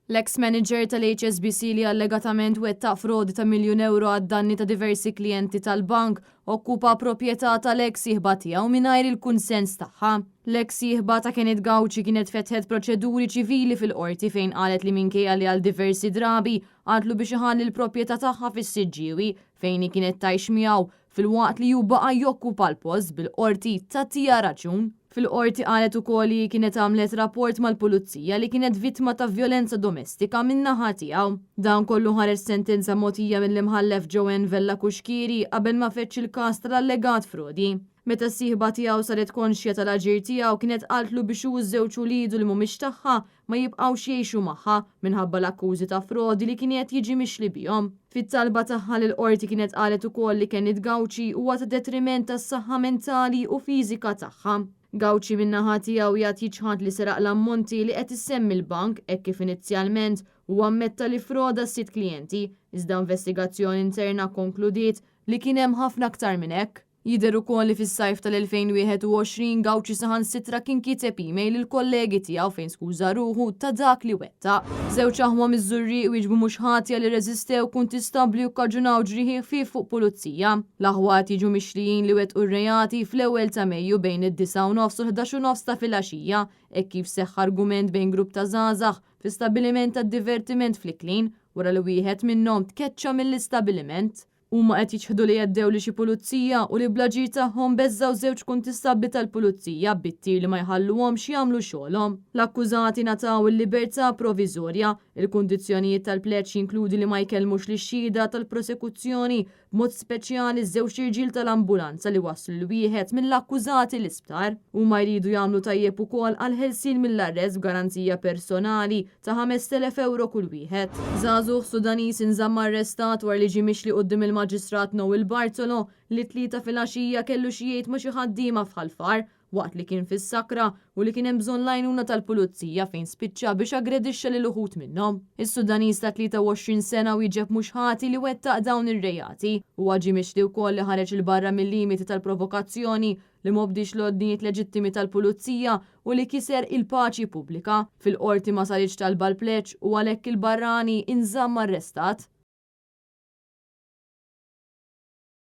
L-ex-manager tal-HSBC li allegatament wettaq frodi ta' €1,000,000 għad-danni ta' diversi klijenti tal-bank okkupa proprjetà tal-ex sieħba tiegħu mingħajr il-kunsens tagħha. L-ex sieħba ta' Kenneth Gauci kienet fetħet proċeduri ċivili fil-qorti fejn qalet li minkejja li għal diversi drabi għadlu biex iħalli l-proprjetà tagħha fis-Siġġiewi fejn kienet tgħix miegħu fil-waqt li hu baqa' jokkupa l-post bil-qorti tagħtiha raġun. Fil-qorti qalet ukoll li kienet għamlet rapport mal-pulizija li kienet vittma ta' vjolenza domestika min-naħa tiegħu. Dan kollu ħareġ sentenza mogħtija mill-imħallef Joanne Vella Kuxkiri qabel ma fettx il-każ tal-allegat frodi. Meta s-sieħba tiegħu saret konxja tal-aġir tiegħu kienet qaltlu biex hu ż-żewġ ulidu li mhumiex tagħha ma jibqgħux jgħixu magħha minħabba l-akkużi ta' frodi li kien qed jiġi mixli bihom. Fit-talba tagħha lil qorti kienet qalet ukoll li Kenneth Gauci huwa ta' detriment tas-saħħa mentali u fiżika tagħha. Gauci min-naħa tiegħu jgħid jiġħad li seraq l-ammonti li qed issemmi l-bank hekk kif inizjalment u ammetta li froda s-sitt klijenti, iżda investigazzjoni interna konkludiet li kien hemm ħafna aktar minn hekk. Jidher ukoll li fis-sajf tal-2021 Gauci saħansitra kien kiteb email il-kollegi tiegħu fejn skuża ruħu ta' dak li wettaq. Żewġ aħwa miż-żurri wieġbu mhux ħatja li reżistew kunt istabbli ukkaġunaw ġrieħi ħfief fuq pulizija. L-aħwat jiġu mixlijin li wettqu r-rejati fl-ewwel ta' Mejju bejn id-9:09 u 11:09 ta' filgħaxija hekk kif seħħ argument bejn grupp ta' żgħażagħ fi stabbiliment tad-divertiment fl-Iklin wara li wieħed minnhom tkeċċa mill-istabbiliment. Huma qed jiġħdu li jeddew li xi pulizija u li blaġir tagħhom beżżaw żewġ kuntistabli tal-pulizija bittir li ma jħalluhomx jagħmlu xogħolhom. L-akkużati nataw il-libertà proviżorja, il-kundizzjonijiet tal-pleċ jinkludi li ma jkellmux lix-xhieda tal-prosekuzzjoni b'mod speċjali żewġ irġiel tal-ambulanza li wasslu l wieħed mill-akkużati l-isptar. Huma jridu jagħmlu tajjeb ukoll għal ħelsien mill-arrest b'garanzija personali ta' €5,000 kull wieħed. Żagħżugħ Sudanis inżamm arrestat wara li ġie mixli quddiem il-Maġistrat Noel Bartolo li tlieta filgħaxija kellu xi jgħid ma' xi ħaddiema f'ħalfar waqt li kien fis-sakra u li kien hemm bżonn l-għajnuna tal-pulizija fejn spiċċa biex aggredixxa lil uħud minnhom. Is-Sudanis ta' 23 sena wieġeb mhux ħati li wettaq dawn ir-rejati u ġie mixli wkoll li ħareġ il barra mill-limiti tal-provokazzjoni li mobdix l-għodnijiet leġittimi tal-pulizija u li kiser il-paċi pubblika. Fil-qorti ma saritx talba l-pleċ u għalhekk il-barrani inżamm arrestat.